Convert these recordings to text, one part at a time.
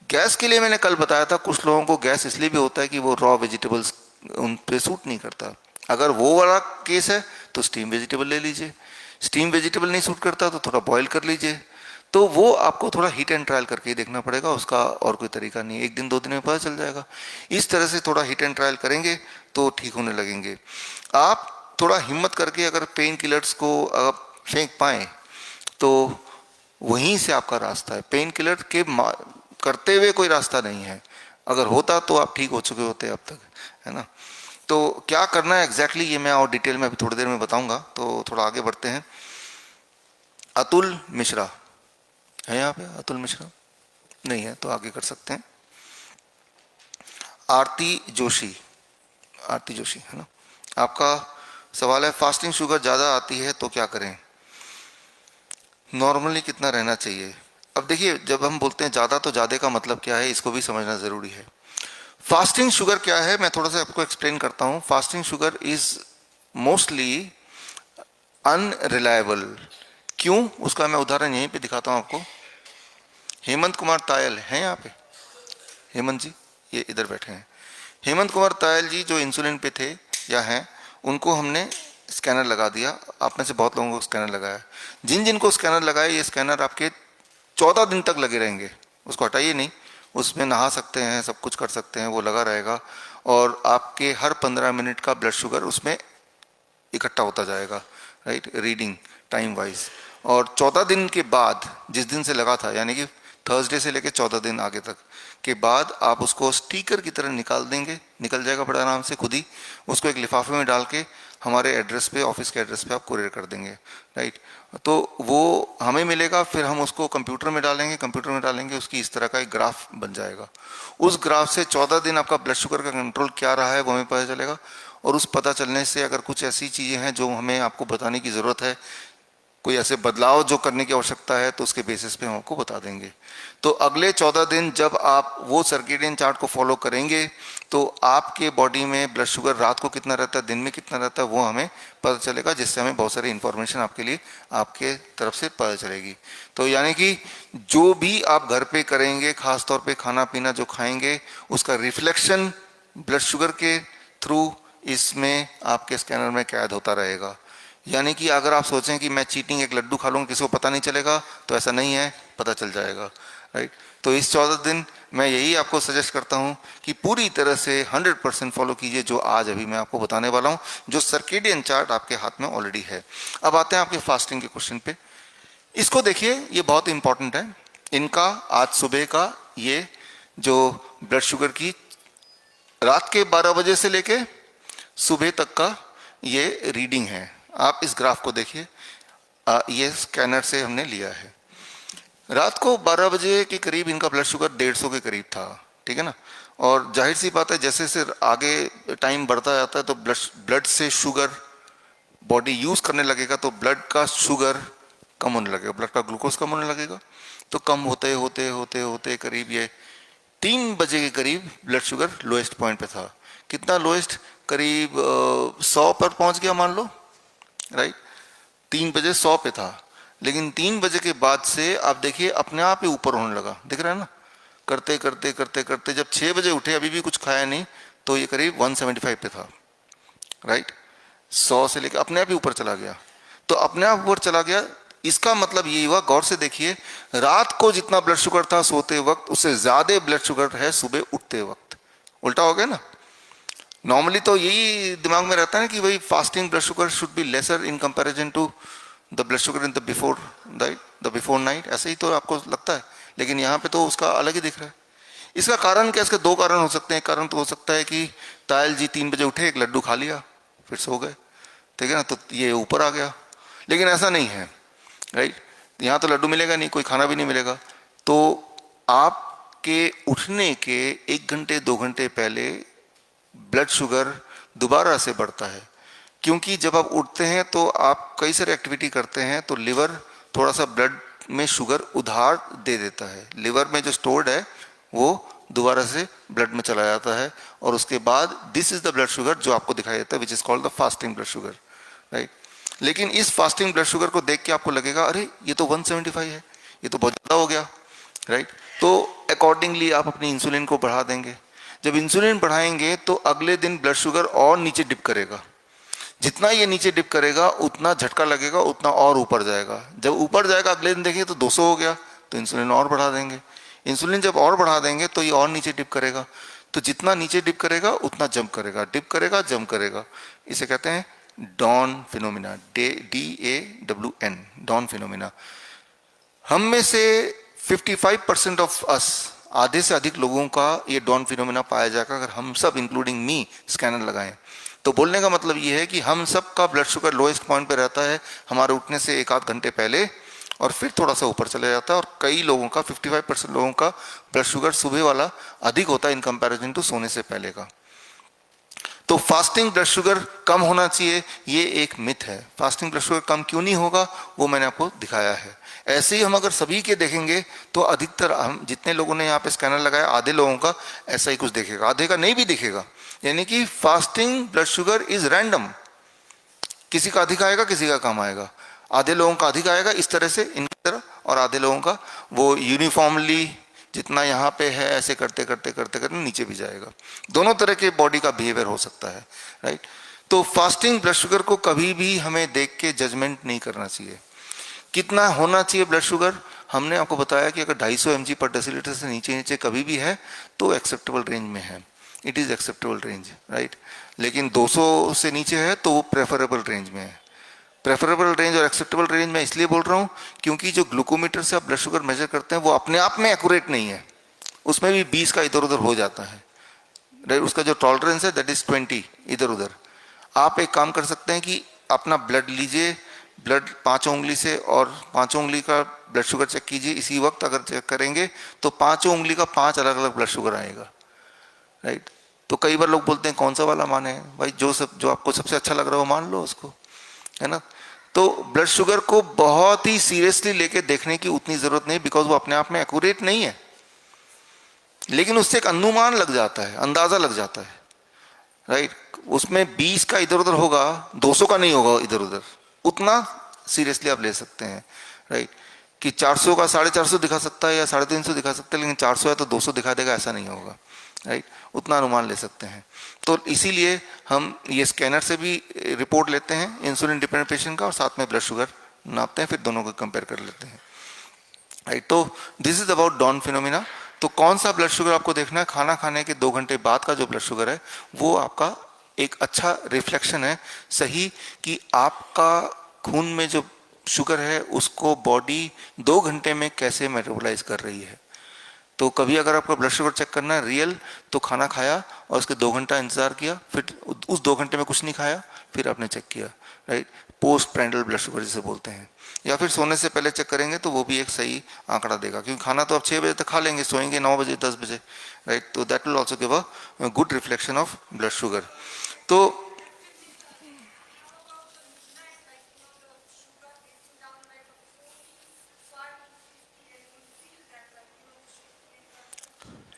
Gas के लिए मैंने कल बताया था, कुछ लोगों को गैस इसलिए भी होता है कि वो रॉ वेजिटेबल्स उन पे सूट नहीं करता। अगर वो वाला केस है तो स्टीम वेजिटेबल ले लीजिए। स्टीम वेजिटेबल नहीं सूट करता तो थोड़ा बॉईल कर लीजिए। तो वो आपको थोड़ा हीट एंड ट्रायल करके ही देखना पड़ेगा, उसका और कोई तरीका नहीं है, एक दिन दो दिन में पता चल जाएगा। इस तरह से थोड़ा हीट एंड ट्रायल करेंगे तो ठीक होने लगेंगे। आप थोड़ा हिम्मत करके अगर पेन किलर्स को आप फेंक पाएँ तो वहीं से आपका रास्ता है। पेन किलर के करते हुए कोई रास्ता नहीं है। अगर होता तो आप ठीक हो चुके होते अब तक, है ना। तो क्या करना है एग्जैक्टली ये मैं और डिटेल में अभी थोड़ी देर में बताऊंगा। तो थोड़ा आगे बढ़ते हैं। अतुल मिश्रा है यहाँ पे? अतुल मिश्रा नहीं है तो आगे कर सकते हैं। आरती जोशी, आरती जोशी है ना। आपका सवाल है फास्टिंग शुगर ज़्यादा आती है तो क्या करें, नॉर्मली कितना रहना चाहिए। अब देखिए, जब हम बोलते हैं ज़्यादा तो ज़्यादा का मतलब क्या है, इसको भी समझना ज़रूरी है। फास्टिंग शुगर क्या है, मैं थोड़ा सा आपको एक्सप्लेन करता हूँ। Fasting sugar is mostly unreliable. क्यों, उसका मैं उदाहरण यहीं पे दिखाता हूँ आपको। हेमंत कुमार तायल हैं यहाँ पे? हेमंत जी ये इधर बैठे हैं। हेमंत कुमार तायल जी जो इंसुलिन पे थे या हैं, उनको हमने स्कैनर लगा दिया। आप में से बहुत लोगों को स्कैनर लगाया। जिन जिन को स्कैनर लगाया, ये स्कैनर आपके 14 दिन तक लगे रहेंगे, उसको हटाइए नहीं। उसमें नहा सकते हैं, सब कुछ कर सकते हैं, वो लगा रहेगा। और आपके हर 15 मिनट का ब्लड शुगर उसमें इकट्ठा होता जाएगा, राइट, रीडिंग टाइम वाइज। और 14 दिन के बाद, जिस दिन से लगा था, यानी कि थर्सडे से लेकर 14 दिन आगे तक के बाद, आप उसको स्टिकर की तरह निकाल देंगे, निकल जाएगा बड़ा आराम से खुद ही। उसको एक लिफाफे में डाल के हमारे एड्रेस पे, ऑफिस के एड्रेस पे आप कुरियर कर देंगे, राइट। तो वो हमें मिलेगा, फिर हम उसको कंप्यूटर में डालेंगे, कंप्यूटर में डालेंगे, उसकी इस तरह का एक ग्राफ बन जाएगा। उस ग्राफ से 14 दिन आपका ब्लड शुगर का कंट्रोल क्या रहा है वो हमें पता चलेगा। और उस पता चलने से अगर कुछ ऐसी चीज़ें हैं जो हमें आपको बताने की ज़रूरत है, कोई ऐसे बदलाव जो करने की आवश्यकता है, तो उसके बेसिस पे हम आपको बता देंगे। तो अगले 14 दिन जब आप वो सर्केडियन चार्ट को फॉलो करेंगे तो आपके बॉडी में ब्लड शुगर रात को कितना रहता है, दिन में कितना रहता है, वो हमें पता चलेगा, जिससे हमें बहुत सारी इंफॉर्मेशन आपके लिए आपके तरफ से पता चलेगी। तो यानी कि जो भी आप घर पे करेंगे, खास तौर पे खाना पीना जो खाएंगे, उसका रिफ्लेक्शन ब्लड शुगर के थ्रू इसमें आपके स्कैनर में कैद होता रहेगा। यानी कि अगर आप सोचें कि मैं चीटिंग एक लड्डू खा लूँगा किसी को पता नहीं चलेगा, तो ऐसा नहीं है, पता चल जाएगा, राइट। तो इस 14 दिन मैं यही आपको सजेस्ट करता हूँ कि पूरी तरह से 100% फॉलो कीजिए जो आज अभी मैं आपको बताने वाला हूँ, जो सर्केडियन चार्ट आपके हाथ में ऑलरेडी है। अब आते हैं आपके फास्टिंग के क्वेश्चन पे। इसको देखिए, ये बहुत इंपॉर्टेंट है। इनका आज सुबह का ये जो ब्लड शुगर की रात के 12 बजे से लेके सुबह तक का ये रीडिंग है। आप इस ग्राफ को देखिए, ये स्कैनर से हमने लिया है। रात को 12 बजे के करीब इनका ब्लड शुगर 150 के करीब था, ठीक है ना। और जाहिर सी बात है, जैसे जैसे आगे टाइम बढ़ता जाता है तो ब्लड से शुगर बॉडी यूज करने लगेगा, तो ब्लड का शुगर कम होने लगेगा, ब्लड का ग्लूकोज कम होने लगेगा। तो कम होते होते होते होते करीब ये 3 बजे के करीब ब्लड शुगर लोएस्ट पॉइंट पे था। कितना लोएस्ट? करीब 100 पर पहुंच गया मान लो, राइट। 3 बजे 100 पे था, लेकिन 3 बजे के बाद से आप देखिए अपने आप ही ऊपर होने लगा, दिख रहा है ना। करते करते करते करते जब 6 बजे उठे, अभी भी कुछ खाया नहीं, तो ये करीब 175 पे था, राइट। 100 से लेकर अपने आप ही ऊपर चला गया। तो अपने आप ऊपर चला गया, इसका मतलब ये हुआ, गौर से देखिए, रात को जितना ब्लड शुगर था सोते वक्त, उससे ज्यादा ब्लड शुगर है सुबह उठते वक्त। उल्टा हो गया ना। नॉर्मली तो यही दिमाग में रहता है कि भाई fasting blood sugar should be lesser in comparison to the blood sugar in the before night, ऐसे ही तो आपको लगता है। लेकिन यहाँ पे तो उसका अलग ही दिख रहा है। इसका कारण क्या? इसके दो कारण हो सकते हैं। कारण तो हो सकता है कि तायल जी 3 बजे उठे, एक लड्डू खा लिया, फिर सो गए, ठीक है ना, तो ये ऊपर आ गया। लेकिन ऐसा नहीं है, राइट। यहाँ तो लड्डू मिलेगा नहीं, कोई खाना भी नहीं मिलेगा। तो आपके उठने के 1 घंटे 2 घंटे पहले ब्लड शुगर दोबारा से बढ़ता है, क्योंकि जब आप उठते हैं तो आप कई सारी एक्टिविटी करते हैं, तो लिवर थोड़ा सा ब्लड में शुगर उधार दे देता है। लिवर में जो स्टोर्ड है वो दोबारा से ब्लड में चला जाता है, और उसके बाद this is the blood sugar जो आपको दिखाई देता है, which is called the fasting blood sugar, right. लेकिन इस फास्टिंग ब्लड शुगर को देख के आपको लगेगा अरे ये तो 175 है, ये तो बहुत ज़्यादा हो गया, राइट। तो अकॉर्डिंगली आप अपनी इंसुलिन को बढ़ा देंगे। जब इंसुलिन बढ़ाएंगे तो अगले दिन ब्लड शुगर और नीचे डिप करेगा। जितना ये नीचे डिप करेगा उतना झटका लगेगा, उतना और ऊपर जाएगा। जब ऊपर जाएगा अगले दिन देखिए तो 200 हो गया, तो इंसुलिन और बढ़ा देंगे। इंसुलिन जब और बढ़ा देंगे तो ये और नीचे डिप करेगा। तो जितना नीचे डिप करेगा उतना जंप करेगा, डिप करेगा जंप करेगा। इसे कहते हैं dawn phenomena, DAWN, dawn phenomena. हम में से 55% ऑफ अस, आधे से अधिक लोगों का ये डॉन फिनोमिना पाया जाएगा अगर हम सब इंक्लूडिंग मी स्कैनर लगाएं। तो बोलने का मतलब ये है कि हम सब का ब्लड शुगर लोएस्ट पॉइंट पे रहता है हमारे उठने से एक आध घंटे पहले, और फिर थोड़ा सा ऊपर चले जाता है। और कई लोगों का 55% लोगों का ब्लड शुगर सुबह वाला अधिक होता है इन कंपैरिजन टू सोने से पहले का। तो फास्टिंग ब्लड शुगर कम होना चाहिए, ये एक मिथ है। फास्टिंग ब्लड शुगर कम क्यों नहीं होगा वो मैंने आपको दिखाया है। ऐसे ही हम अगर सभी के देखेंगे तो अधिकतर हम जितने लोगों ने यहाँ पे स्कैनर लगाया आधे लोगों का ऐसा ही कुछ दिखेगा, आधे का नहीं भी दिखेगा। यानी कि fasting blood sugar is random, किसी का अधिक आएगा किसी का कम आएगा। आधे लोगों का अधिक आएगा इस तरह से इनकी तरह, और आधे लोगों का वो यूनिफॉर्मली जितना यहाँ पे है ऐसे करते करते करते करते नीचे भी जाएगा। दोनों तरह के बॉडी का बिहेवियर हो सकता है, राइट। तो फास्टिंग ब्लड शुगर को कभी भी हमें देख के जजमेंट नहीं करना चाहिए। कितना होना चाहिए ब्लड शुगर, हमने आपको बताया कि अगर 250 mg पर डेसीलीटर से नीचे नीचे कभी भी है तो एक्सेप्टेबल रेंज में है, it is acceptable range, right. लेकिन 200 से नीचे है तो वो प्रेफरेबल रेंज में है। प्रेफरेबल रेंज और एक्सेप्टेबल रेंज में इसलिए बोल रहा हूँ क्योंकि जो ग्लूकोमीटर से आप ब्लड शुगर मेजर करते हैं वो अपने आप में एक्यूरेट नहीं है, उसमें भी 20 का इधर उधर हो जाता है, राइट। उसका जो टॉलरेंस है दैट इज 20 इधर उधर। आप एक काम कर सकते हैं कि अपना ब्लड लीजिए, ब्लड 5 उंगली से और 5 उंगली का ब्लड शुगर चेक कीजिए। इसी वक्त अगर चेक करेंगे तो 5 उंगली का 5 अलग अलग ब्लड शुगर आएगा, राइट। तो कई बार लोग बोलते हैं कौन सा वाला माने, भाई जो आपको सबसे अच्छा लग रहा हो मान लो उसको, है ना। तो ब्लड शुगर को बहुत ही सीरियसली लेके देखने की उतनी जरूरत नहीं, बिकॉज वो अपने आप में एक्यूरेट नहीं है, लेकिन उससे एक अनुमान लग जाता है, अंदाजा लग जाता है, राइट। उसमें 20 का इधर उधर होगा, 200 का नहीं होगा इधर उधर, उतना सीरियसली आप ले सकते हैं, राइट। कि 400 का 450 दिखा सकता है या 350 दिखा सकता है, लेकिन 400 है तो 200 दिखा देगा ऐसा नहीं होगा, राइट। उतना अनुमान ले सकते हैं। तो इसीलिए हम ये स्कैनर से भी रिपोर्ट लेते हैं इंसुलिन डिपेंडेंट पेशेंट का, और साथ में ब्लड शुगर नापते हैं, फिर दोनों को कंपेयर कर लेते हैं, राइट। तो this is about dawn phenomena. तो कौन सा ब्लड शुगर आपको देखना है, खाना खाने के 2 घंटे बाद का जो ब्लड शुगर है वो आपका एक अच्छा रिफ्लेक्शन है सही कि आपका खून में जो शुगर है उसको बॉडी 2 घंटे में कैसे मेटाबोलाइज कर रही है। तो कभी अगर आपका ब्लड शुगर चेक करना है रियल, तो खाना खाया और उसके 2 घंटा इंतजार किया, फिर उस 2 घंटे में कुछ नहीं खाया, फिर आपने चेक किया, राइट। पोस्ट प्रैंडल ब्लड शुगर जिसे बोलते हैं, या फिर सोने से पहले चेक करेंगे तो वो भी एक सही आंकड़ा देगा, क्योंकि खाना तो आप 6 बजे तक खा लेंगे, सोएंगे 9 बजे 10 बजे, राइट। तो that will also give a good reflection of blood sugar. तो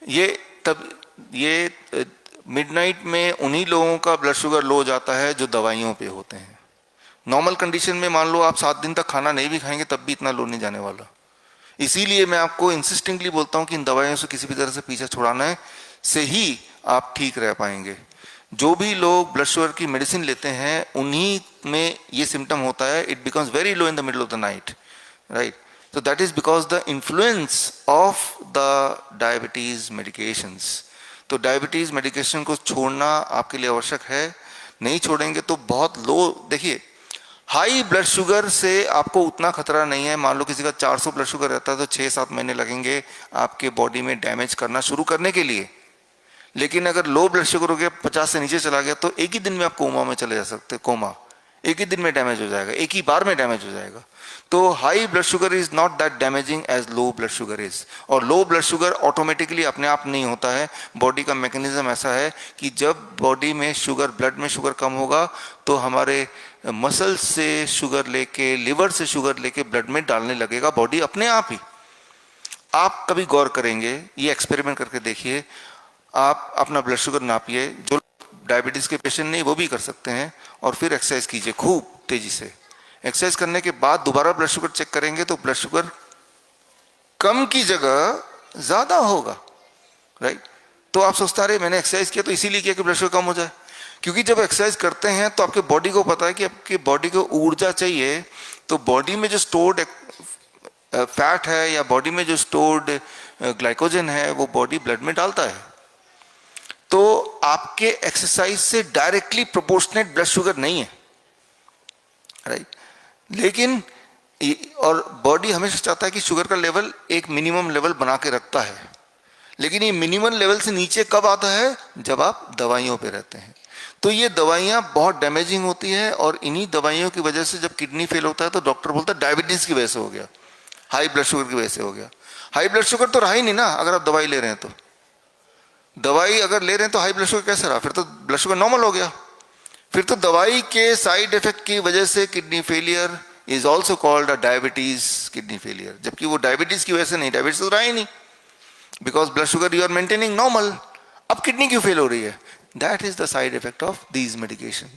ये मिडनाइट में उन्हीं लोगों का ब्लड शुगर लो हो जाता है जो दवाइयों पे होते हैं। नॉर्मल कंडीशन में मान लो आप 7 दिन तक खाना नहीं भी खाएंगे तब भी इतना लो नहीं जाने वाला। इसीलिए मैं आपको इंसिस्टिंगली बोलता हूं कि इन दवाइयों से किसी भी तरह से पीछे छुड़ाना से ही आप ठीक रह पाएंगे। जो भी लोग ब्लड शुगर की मेडिसिन लेते हैं उन्हीं में ये सिम्टम होता है, it becomes very low in the middle of the night, right. So that is because the influence of the diabetes medications. तो डायबिटीज मेडिकेशन को छोड़ना आपके लिए आवश्यक है, नहीं छोड़ेंगे तो बहुत लो। देखिए हाई ब्लड शुगर से आपको उतना खतरा नहीं है। मान लो किसी का 400 ब्लड शुगर रहता है तो 6-7 महीने लगेंगे आपके बॉडी में डैमेज करना शुरू करने के लिए। लेकिन अगर लो ब्लड शुगर हो गया 50 से नीचे चला गया तो एक ही दिन में आप कोमा में चले जा सकते, कोमा एक ही दिन में डैमेज हो जाएगा, एक ही बार में डैमेज हो जाएगा। तो high blood sugar is not that damaging as low blood sugar is. और लो ब्लड शुगर ऑटोमेटिकली अपने आप नहीं होता है, बॉडी का मैकेनिज्म ऐसा है कि जब बॉडी में शुगर, ब्लड में शुगर कम होगा तो हमारे मसल से शुगर लेके, लिवर से शुगर लेके ब्लड में डालने लगेगा बॉडी अपने आप ही। आप कभी गौर करेंगे, ये एक्सपेरिमेंट करके देखिए, आप अपना ब्लड शुगर नापिए, जो डायबिटीज के पेशेंट नहीं वो भी कर सकते हैं, और फिर एक्सरसाइज कीजिए खूब तेजी से। एक्सरसाइज करने के बाद दोबारा ब्लड शुगर चेक करेंगे तो ब्लड शुगर कम की जगह ज़्यादा होगा, राइट। तो आप सोचते हैं अरे मैंने एक्सरसाइज किया तो इसीलिए किया कि ब्लड शुगर कम हो जाए, क्योंकि जब एक्सरसाइज करते हैं तो आपके बॉडी को पता है कि आपकी बॉडी को ऊर्जा चाहिए, तो बॉडी में जो स्टोर्ड फैट है या बॉडी में जो स्टोर्ड ग्लाइकोजन है वो बॉडी ब्लड में डालता है। तो आपके एक्सरसाइज से डायरेक्टली प्रोपोर्शनेट ब्लड शुगर नहीं है, राइट। लेकिन और बॉडी हमेशा चाहता है कि शुगर का लेवल एक मिनिमम लेवल बना के रखता है, लेकिन ये मिनिमम लेवल से नीचे कब आता है, जब आप दवाइयों पे रहते हैं। तो ये दवाइयाँ बहुत डैमेजिंग होती है, और इन्हीं दवाइयों की वजह से जब किडनी फेल होता है तो डॉक्टर बोलता है डायबिटीज की वजह से हो गया, हाई ब्लड शुगर की वजह से हो गया। हाई ब्लड शुगर तो रहा ही नहीं ना, अगर आप दवाई ले रहे हैं तो। दवाई अगर ले रहे हैं तो हाई ब्लड शुगर कैसे रहा, फिर तो ब्लड शुगर नॉर्मल हो गया। फिर तो दवाई के साइड इफेक्ट की वजह से kidney failure is also called a diabetes kidney failure, जबकि वो डायबिटीज की वजह से नहीं, डायबिटीज तो रहा ही नहीं, because blood sugar you are maintaining normal. अब किडनी क्यों फेल हो रही है, that is the side effect of these medication.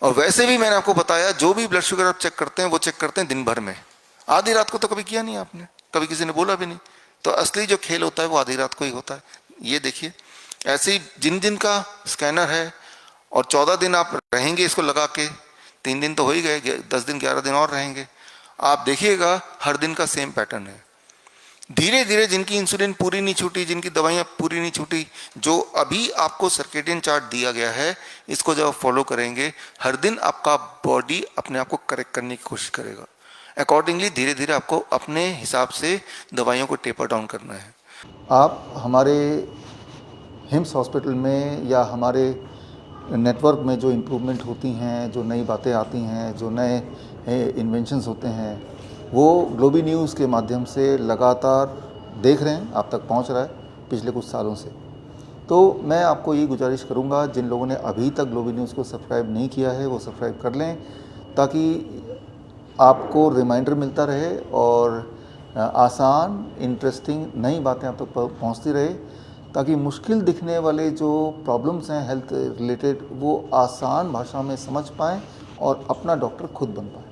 और वैसे भी मैंने आपको बताया, जो भी ब्लड शुगर आप चेक करते हैं वो चेक करते हैं दिन भर में, आधी रात को तो कभी किया नहीं आपने, कभी किसी ने बोला भी नहीं। तो असली जो खेल होता है वो आधी रात को ही होता है। ये देखिए, ऐसे ही जिन दिन का स्कैनर है और 14 दिन आप रहेंगे इसको लगा के, 3 दिन तो हो ही गए, 10 दिन 11 दिन और रहेंगे, आप देखिएगा हर दिन का सेम पैटर्न है। धीरे धीरे जिनकी इंसुलिन पूरी नहीं छूटी, जिनकी दवाइयाँ पूरी नहीं छूटी, जो अभी आपको सर्केडियन चार्ट दिया गया है, इसको जब आप फॉलो करेंगे, हर दिन आपका बॉडी अपने आप को करेक्ट करने की कोशिश करेगा। अकॉर्डिंगली धीरे धीरे आपको अपने हिसाब से दवाइयों को टेपर डाउन करना है। आप हमारे हिम्स हॉस्पिटल में या हमारे नेटवर्क में जो इम्प्रूवमेंट होती हैं, जो नई बातें आती हैं, जो नए इन्वेंशंस होते हैं, वो ग्लोबी न्यूज़ के माध्यम से लगातार देख रहे हैं, आप तक पहुंच रहा है पिछले कुछ सालों से। तो मैं आपको ये गुजारिश करूंगा, जिन लोगों ने अभी तक ग्लोबी न्यूज़ को सब्सक्राइब नहीं किया है वो सब्सक्राइब कर लें, ताकि आपको रिमाइंडर मिलता रहे और आसान इंटरेस्टिंग नई बातें आप तक पहुंचती रहे, ताकि मुश्किल दिखने वाले जो प्रॉब्लम्स हैं हेल्थ रिलेटेड वो आसान भाषा में समझ पाएँ और अपना डॉक्टर खुद बन पाएँ।